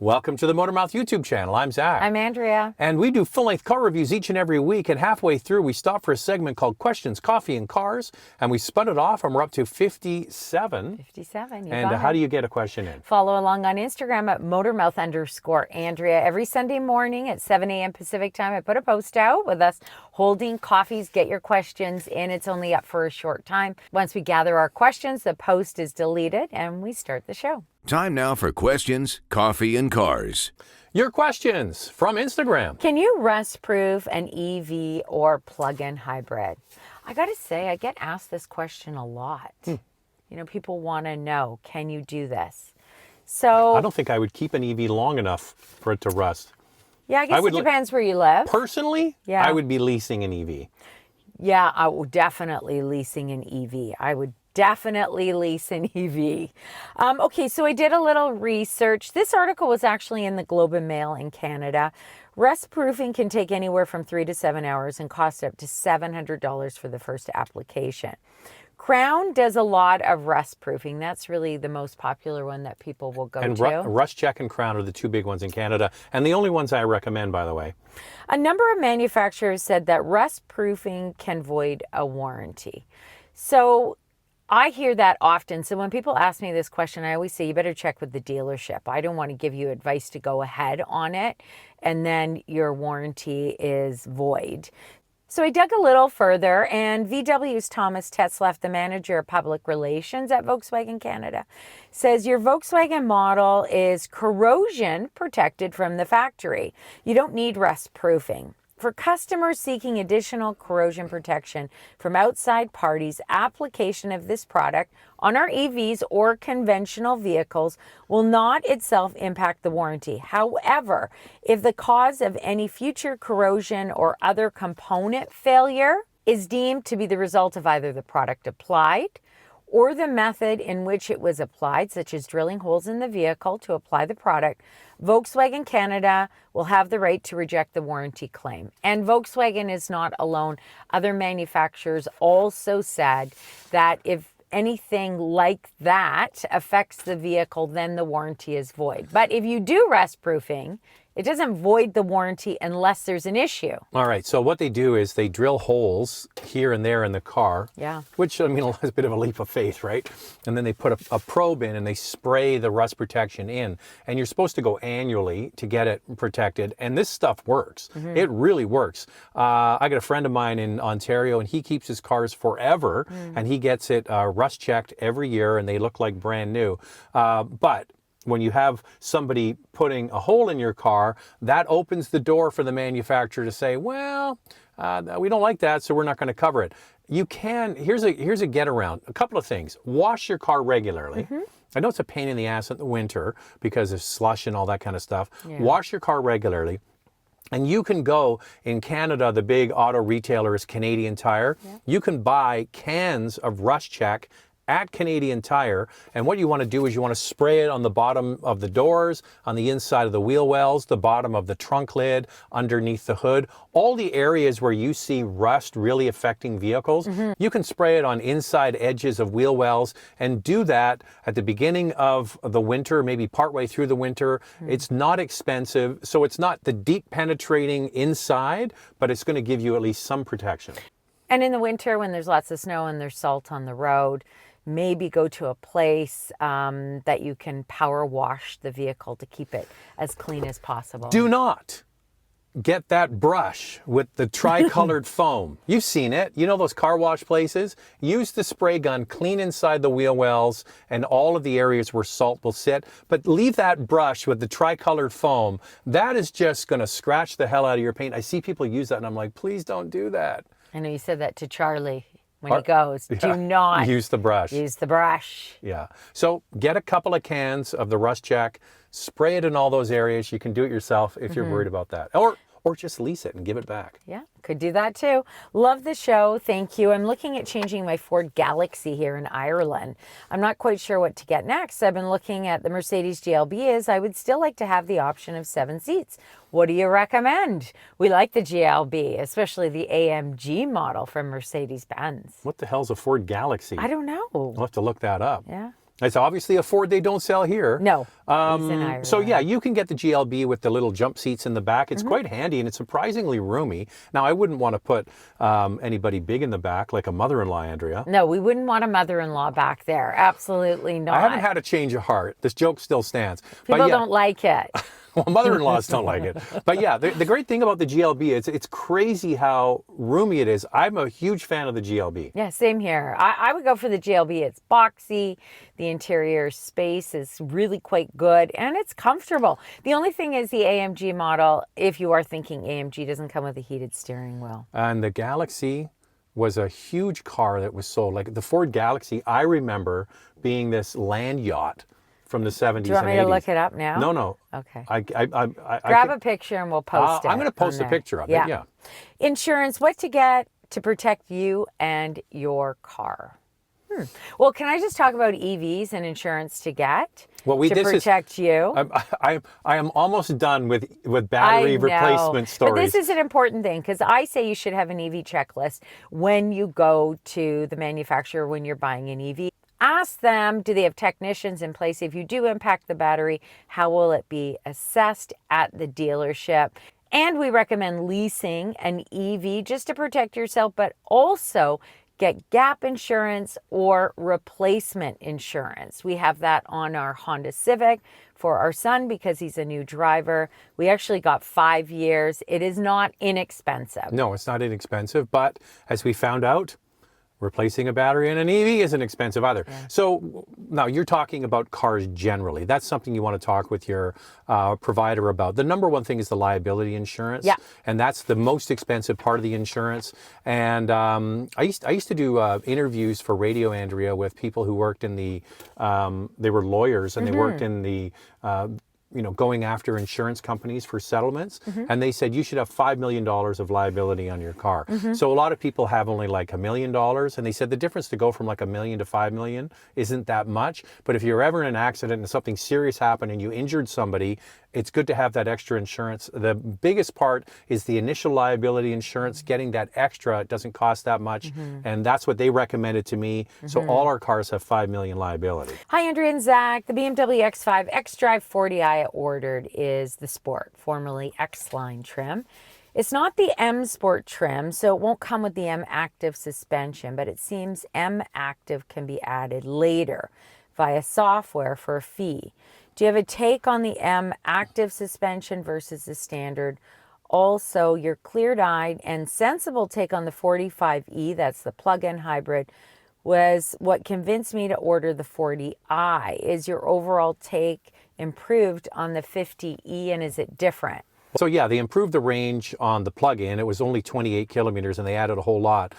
Welcome to the Motormouth YouTube channel. I'm Zach. I'm Andrea. And we do full-length car reviews each and every week. And halfway through, we stop for a segment called Questions, Coffee, and Cars. And we spun it off and we're up to 57. 57, you And got how it. do you get a question in? Follow along on Instagram at Motormouth_Andrea. Every Sunday morning at 7 a.m. Pacific time, I put a post out with us holding coffees. Get your questions in. It's only up for a short time. Once we gather our questions, the post is deleted and we start the show. Time now for Questions, Coffee, and Cars. Your questions from Instagram. Can you rust-proof an EV or plug-in hybrid? I got to say, I get asked this question a lot. You know, people want to know, can you do this? So I don't think I would keep an EV long enough for it to rust. yeah, I guess it depends where you live. Personally, Yeah. I would be leasing an EV. Yeah, I would definitely leasing an EV. I would definitely lease an EV. Okay, so I did a little research. This article was actually in the Globe and Mail in Canada. Rust proofing can take anywhere from 3 to 7 hours and cost up to $700 for the first application. Crown does a lot of rust proofing. That's really the most popular one that people will go And to. Rust Check and Crown are the two big ones in Canada. And the only ones I recommend, by the way. A number of manufacturers said that rust proofing can void a warranty. So I hear that often. So when people ask me this question, I always say, you better check with the dealership. I don't want to give you advice to go ahead on it and then your warranty is void. So I dug a little further, and VW's Thomas Tetzlaff, the manager of public relations at Volkswagen Canada, says your Volkswagen model is corrosion protected from the factory. You don't need rust proofing. For customers seeking additional corrosion protection from outside parties, application of this product on our EVs or conventional vehicles will not itself impact the warranty. However, if the cause of any future corrosion or other component failure is deemed to be the result of either the product applied or the method in which it was applied, such as drilling holes in the vehicle to apply the product, Volkswagen Canada will have the right to reject the warranty claim. And Volkswagen is not alone. Other manufacturers also said that if anything like that affects the vehicle, then the warranty is void. But if you do rust proofing, it doesn't void the warranty unless there's an issue. All right, so what they do is they drill holes here and there in the car. Yeah. Which, I mean, is a bit of a leap of faith, right? And then they put a probe in and they spray the rust protection in. And you're supposed to go annually to get it protected. And this stuff works. It really works. I got a friend of mine in Ontario and he keeps his cars forever and he gets it rust checked every year and they look like brand new. But when you have somebody putting a hole in your car, that opens the door for the manufacturer to say, well, we don't like that, so we're not going to cover it. You can, here's a get around. A couple of things. Wash your car regularly. I know it's a pain in the ass in the winter because of slush and all that kind of stuff. Yeah. Wash your car regularly. And you can go in Canada, the big auto retailer is Canadian Tire. Yeah. You can buy cans of Rust Check at Canadian Tire, and what you want to do is you want to spray it on the bottom of the doors, on the inside of the wheel wells, the bottom of the trunk lid, underneath the hood, all the areas where you see rust really affecting vehicles. You can spray it on inside edges of wheel wells and do that at the beginning of the winter, maybe partway through the winter. It's not expensive, so it's not the deep penetrating inside, but it's going to give you at least some protection. And in the winter, when there's lots of snow and there's salt on the road, maybe go to a place that you can power wash the vehicle to keep it as clean as possible. Do not get that brush with the tricolored foam. You've seen it. You know those car wash places? Use the spray gun, clean inside the wheel wells and all of the areas where salt will sit. But leave that brush with the tricolored foam. That is just going to scratch the hell out of your paint. I see people use that and I'm like, please don't do that. I know you said that to Charlie when he goes. Do not use the brush. use the brush. Yeah. So get a couple of cans of the Rust Check, spray it in all those areas. You can do it yourself if you're worried about that. Or just lease it and give it back. Yeah, could do that too. Love the show. Thank you. I'm looking at changing my Ford Galaxy here in Ireland. I'm not quite sure what to get next. I've been looking at the Mercedes GLB as I would still like to have the option of 7 seats. What do you recommend? We like the GLB, especially the AMG model from Mercedes-Benz. What the hell's a Ford Galaxy? I don't know. We'll have to look that up. Yeah. It's obviously a Ford they don't sell here. No. It's in Ireland. So yeah, you can get the GLB with the little jump seats in the back. It's quite handy and it's surprisingly roomy. Now, I wouldn't want to put anybody big in the back, like a mother-in-law, Andrea. No, we wouldn't want a mother-in-law back there. Absolutely not. I haven't had a change of heart. This joke still stands. People don't like it. Well, mother-in-laws don't like it. But yeah, the great thing about the GLB is it's crazy how roomy it is. I'm a huge fan of the GLB. Yeah, same here. I would go for the GLB. It's boxy. The interior space is really quite good and it's comfortable. The only thing is the AMG model, if you are thinking AMG, doesn't come with a heated steering wheel. And the Galaxy was a huge car that was sold. Like the Ford Galaxy, I remember being this land yacht from the 70s and 80s. Do you want me to look it up now? No. Okay. Grab a picture and we'll post it. I'm going to post a picture of it, yeah. Insurance, what to get to protect you and your car. Well, can I just talk about EVs and insurance to get to protect you? I am almost done with battery replacement stories. But this is an important thing because I say you should have an EV checklist when you go to the manufacturer when you're buying an EV. Ask them, do they have technicians in place? If you do impact the battery, how will it be assessed at the dealership? And we recommend leasing an EV just to protect yourself, but also get gap insurance or replacement insurance. We have that on our Honda Civic for our son because he's a new driver. We actually got 5 years. It is not inexpensive. No, it's not inexpensive, but as we found out, replacing a battery in an EV isn't expensive either. Yeah. So now you're talking about cars generally. That's something you want to talk with your provider about. The number one thing is the liability insurance. Yeah. And that's the most expensive part of the insurance. And I used to do interviews for radio, Andrea, with people who worked in the, they were lawyers and they worked in the, going after insurance companies for settlements. And they said you should have $5 million of liability on your car. So a lot of people have only like $1 million. And they said the difference to go from like $1 million to $5 million isn't that much. But if you're ever in an accident and something serious happened and you injured somebody, it's good to have that extra insurance. The biggest part is the initial liability insurance. Getting that extra, it doesn't cost that much. And that's what they recommended to me. So all our cars have $5 million liability. Hi, Andrea and Zach. The BMW X5 xDrive 40i I ordered is the Sport, formerly X-Line trim. It's not the M Sport trim, so it won't come with the M Active suspension, but it seems M Active can be added later via software for a fee. Do you have a take on the M Active suspension versus the standard? Also, your clear-eyed and sensible take on the 45E, that's the plug-in hybrid, was what convinced me to order the 40i. Is your overall take improved on the 50E and is it different? So yeah, they improved the range on the plug-in. It was only 28 kilometers and they added a whole lot.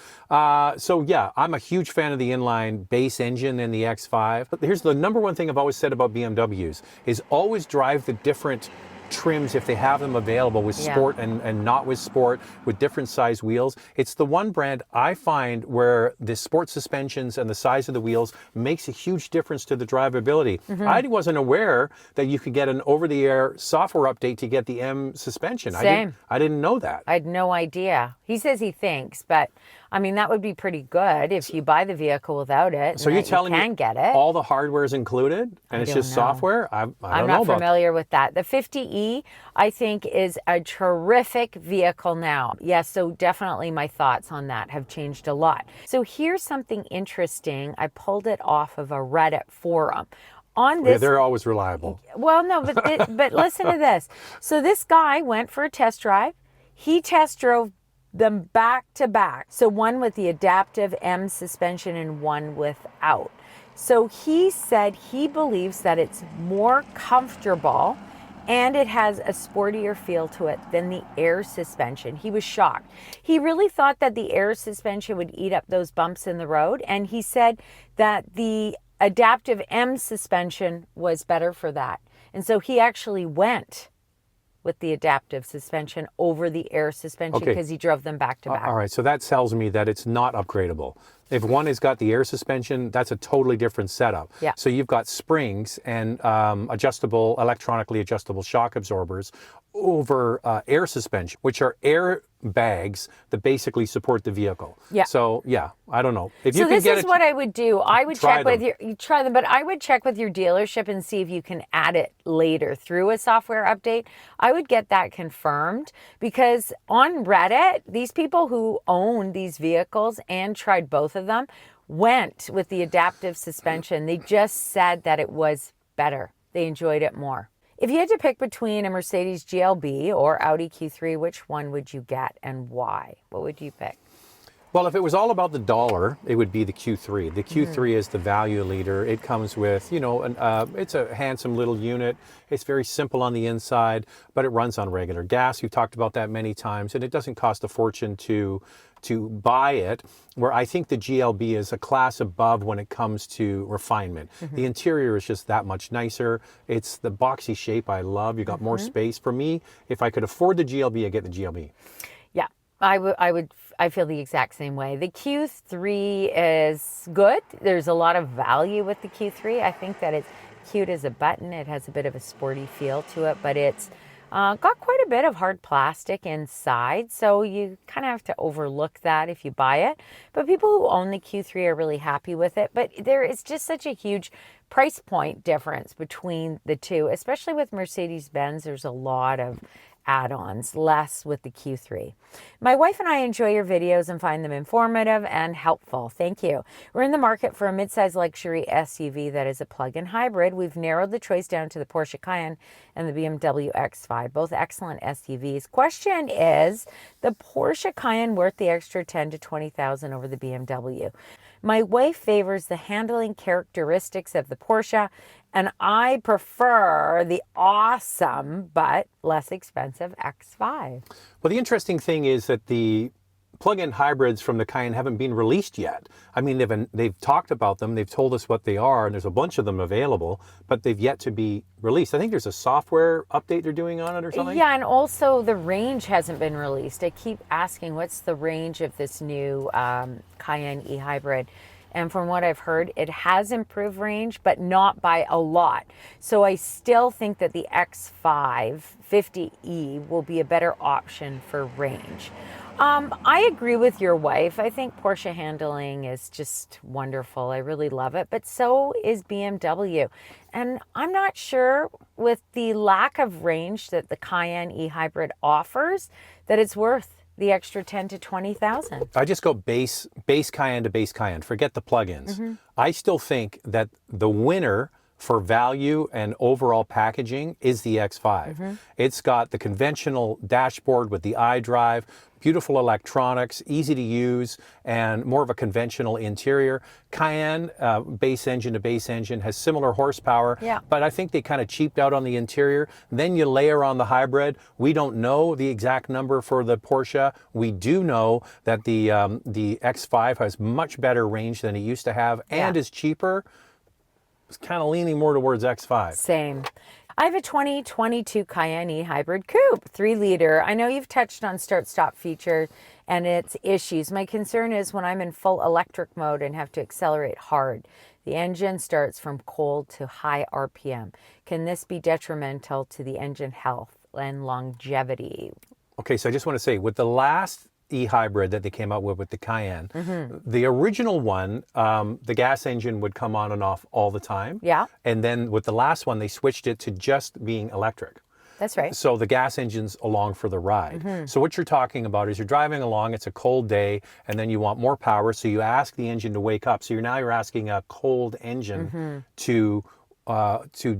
So yeah, I'm a huge fan of the inline base engine in the X5. But here's the number one thing I've always said about BMWs is always drive the different trims if they have them available with sport and not with sport, with different size wheels. It's the one brand I find where the sport suspensions and the size of the wheels makes a huge difference to the drivability. I wasn't aware that you could get an over-the-air software update to get the M suspension. Same. I didn't know that. I had no idea. He says he thinks, but I mean, that would be pretty good if you buy the vehicle without it. So you're telling me get it. All the hardware is included and it's just software? I don't know about that. I'm not familiar with that. The 50E, I think, is a terrific vehicle now. Yes, so definitely my thoughts on that have changed a lot. So here's something interesting. I pulled it off of a Reddit forum. On this, they're always reliable. Well, no, but listen to this. So this guy went for a test drive. He test drove them back to back. So one with the adaptive M suspension and one without. So he said he believes that it's more comfortable and it has a sportier feel to it than the air suspension. He was shocked. He really thought that the air suspension would eat up those bumps in the road. And he said that the adaptive M suspension was better for that. And so he actually went with the adaptive suspension over the air suspension because he drove them back to back. All right, so that tells me that it's not upgradable. If one has got the air suspension, that's a totally different setup. Yeah. So you've got springs and electronically adjustable shock absorbers over air suspension, which are air bags that basically support the vehicle. Yeah. So yeah, I don't know. If you So could this get is it, what I would do. I would try check with them. you try them, but I would check with your dealership and see if you can add it later through a software update. I would get that confirmed, because on Reddit, these people who own these vehicles and tried both of them went with the adaptive suspension. They just said that it was better. They enjoyed it more. If you had to pick between a Mercedes GLB or Audi Q3, which one would you get and why? What would you pick? Well, if it was all about the dollar, it would be the Q3. The Q3 is the value leader. It comes with, it's a handsome little unit. It's very simple on the inside, but it runs on regular gas. We've talked about that many times, and it doesn't cost a fortune to buy it, where I think the GLB is a class above when it comes to refinement. The interior is just that much nicer. It's the boxy shape I love. You got more space. For me, if I could afford the GLB, I'd get the GLB. Yeah, I feel the exact same way. The Q3 is good. There's a lot of value with the Q3. I think that it's cute as a button. It has a bit of a sporty feel to it, but it's got quite a bit of hard plastic inside, so you kind of have to overlook that if you buy it. But people who own the Q3 are really happy with it. But there is just such a huge price point difference between the two, especially with Mercedes-Benz. There's a lot of add-ons, less with the Q3. My wife and I enjoy your videos and find them informative and helpful. Thank you. We're in the market for a midsize luxury SUV that is a plug-in hybrid. We've narrowed the choice down to the Porsche Cayenne and the BMW X5, both excellent SUVs. Question is, the Porsche Cayenne worth the extra 10 to 20,000 over the BMW? My wife favors the handling characteristics of the Porsche, and I prefer the awesome but less expensive X5. Well, the interesting thing is that the plug-in hybrids from the Cayenne haven't been released yet. I mean, they've talked about them, they've told us what they are, and there's a bunch of them available, but they've yet to be released. I think there's a software update they're doing on it or something. Yeah, and also the range hasn't been released. I keep asking, what's the range of this new Cayenne e-hybrid? And from what I've heard, it has improved range, but not by a lot. So I still think that the X5 50E will be a better option for range. I agree with your wife. I think Porsche handling is just wonderful. I really love it, but so is BMW. And I'm not sure, with the lack of range that the Cayenne e-hybrid offers, that it's worth the extra 10 to 20,000. I just go base Cayenne to base Cayenne. Forget the plugins. I still think that the winner for value and overall packaging is the X5. It's got the conventional dashboard with the iDrive, beautiful electronics, easy to use, and more of a conventional interior. Cayenne, base engine to base engine, has similar horsepower, but I think they kind of cheaped out on the interior. Then you layer on the hybrid. We don't know the exact number for the Porsche. We do know that the X5 has much better range than it used to have and is cheaper. It's kind of leaning more towards X5. Same. I have a 2022 Cayenne e-hybrid coupe, 3-liter. I know you've touched on start-stop feature and its issues. My concern is when I'm in full electric mode and have to accelerate hard, the engine starts from cold to high RPM. Can this be detrimental to the engine health and longevity? Okay, so I just want to say, with the last e-hybrid that they came out with the Cayenne, the original one, the gas engine would come on and off all the time. Yeah. And then with the last one, they switched it to just being electric. That's right. So the gas engine's along for the ride. So what you're talking about is you're driving along, it's a cold day, and then you want more power, so you ask the engine to wake up. So you're asking a cold engine to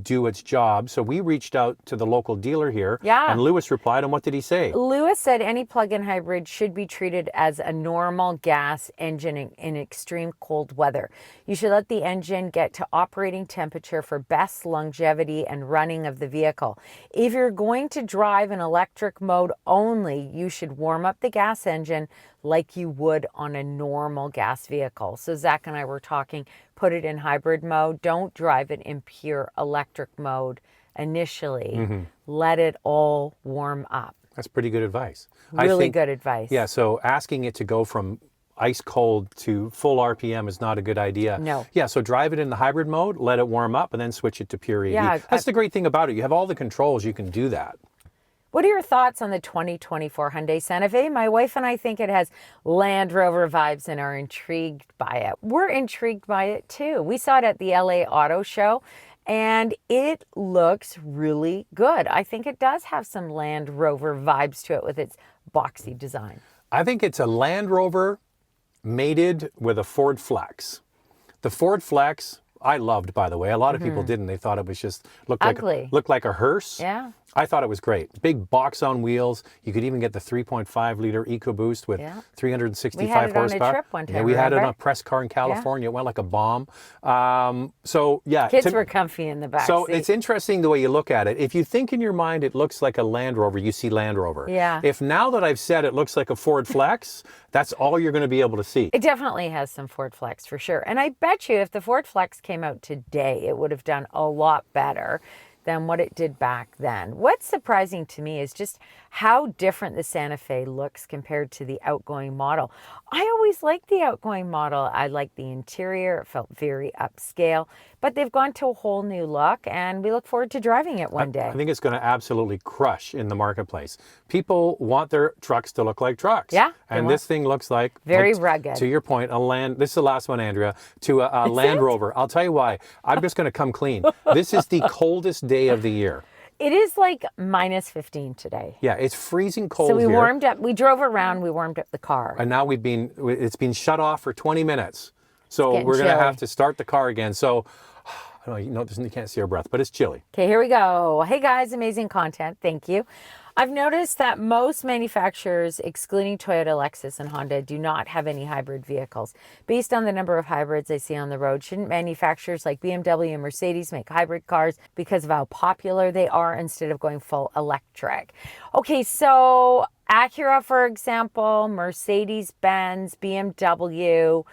do its job. So we reached out to the local dealer here, and Lewis replied, and what did he say? Lewis said any plug-in hybrid should be treated as a normal gas engine in extreme cold weather. You should let the engine get to operating temperature for best longevity and running of the vehicle. If you're going to drive in electric mode only, you should warm up the gas engine like you would on a normal gas vehicle. So Zach and I were talking, put it in hybrid mode. Don't drive it in pure electric mode initially. Let it all warm up. That's pretty good advice. Really good advice. Yeah, so asking it to go from ice cold to full RPM is not a good idea. No. Yeah, so drive it in the hybrid mode, let it warm up, and then switch it to pure EV. Yeah, That's the great thing about it. You have all the controls, you can do that. What are your thoughts on the 2024 Hyundai Santa Fe? My wife and I think it has Land Rover vibes and are intrigued by it. We're intrigued by it too. We saw it at the LA Auto Show and it looks really good. I think it does have some Land Rover vibes to it with its boxy design. I think it's a Land Rover mated with a Ford Flex. The Ford Flex, I loved, by the way. A lot of people didn't. They thought it was just looked like a hearse. Yeah. I thought it was great. Big box on wheels. You could even get the 3.5 liter EcoBoost with 365 we had it horsepower. On a trip one time, yeah, we had it remember? on a press car in California. It went like a bomb. So yeah, Kids were comfy in the back So seat. it's interesting the way you look at it. If you think in your mind it looks like a Land Rover, you see Land Rover. Yeah. If now that I've said it looks like a Ford Flex, that's all you're going to be able to see. It definitely has some Ford Flex for sure. And I bet you if the Ford Flex came out today, it would have done a lot better than what it did back then. What's surprising to me is just how different the Santa Fe looks compared to the outgoing model. I always liked the outgoing model. I liked the interior. It felt very upscale, but they've gone to a whole new look and we look forward to driving it one day. I think it's going to absolutely crush in the marketplace. People want their trucks to look like trucks. Yeah. And this thing looks like very rugged. To your point, this is the last one, Andrea, to a Land Rover. I'll tell you why. I'm just going to come clean. This is the coldest day of the year. It is like minus 15 today. Yeah, it's freezing cold So we here. warmed up, we drove around, we warmed up the car. And now it's been shut off for 20 minutes. So we're going to have to start the car again. So, I don't know, you can't see our breath, but it's chilly. Okay, here we go. Hey guys, amazing content. Thank you. I've noticed that most manufacturers, excluding Toyota, Lexus, and Honda, do not have any hybrid vehicles. Based on the number of hybrids I see on the road, shouldn't manufacturers like BMW and Mercedes make hybrid cars because of how popular they are instead of going full electric? Okay, so Acura, for example, Mercedes-Benz, BMW,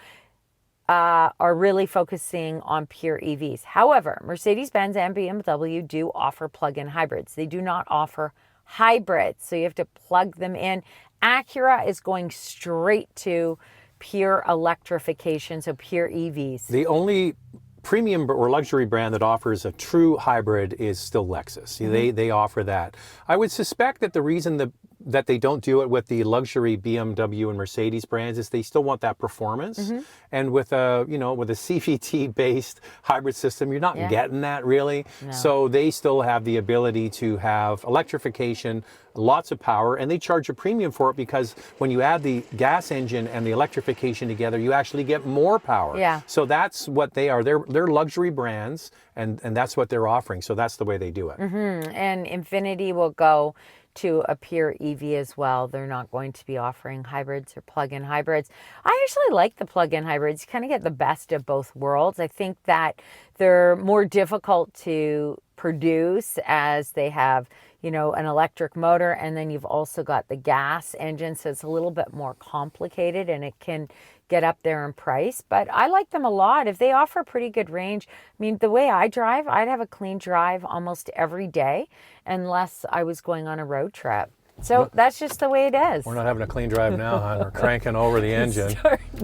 are really focusing on pure EVs. However, Mercedes-Benz and BMW do offer plug-in hybrids. They do not offer hybrids, so you have to plug them in. Acura is going straight to pure electrification, so pure EVs. The only premium or luxury brand that offers a true hybrid is still Lexus. They offer that. I would suspect that the reason that they don't do it with the luxury BMW and Mercedes brands is they still want that performance. And with a CVT based hybrid system, you're not getting that really. No. So they still have the ability to have electrification, lots of power, and they charge a premium for it because when you add the gas engine and the electrification together, you actually get more power. Yeah. So that's what they are. They're luxury brands, and that's what they're offering. So that's the way they do it. And Infiniti will go to a pure EV as well. They're not going to be offering hybrids or plug-in hybrids. I actually like the plug-in hybrids. You kind of get the best of both worlds. I think that they're more difficult to produce as they have, an electric motor, and then you've also got the gas engine, so it's a little bit more complicated and it can get up there in price, but I like them a lot. If they offer pretty good range, I mean, the way I drive, I'd have a clean drive almost every day unless I was going on a road trip. So that's just the way it is. We're not having a clean drive now, hon. We're cranking over the engine.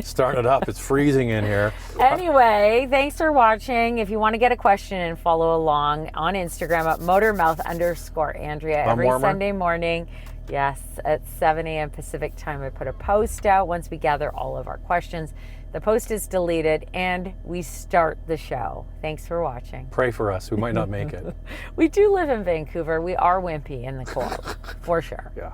Start it up. It's freezing in here. Anyway, thanks for watching. If you want to get a question and follow along on Instagram at motormouth_Andrea every Sunday morning. Yes, at 7 a.m. Pacific time, I put a post out once we gather all of our questions. The post is deleted and we start the show. Thanks for watching. Pray for us. We might not make it. We do live in Vancouver. We are wimpy in the cold, for sure. Yeah.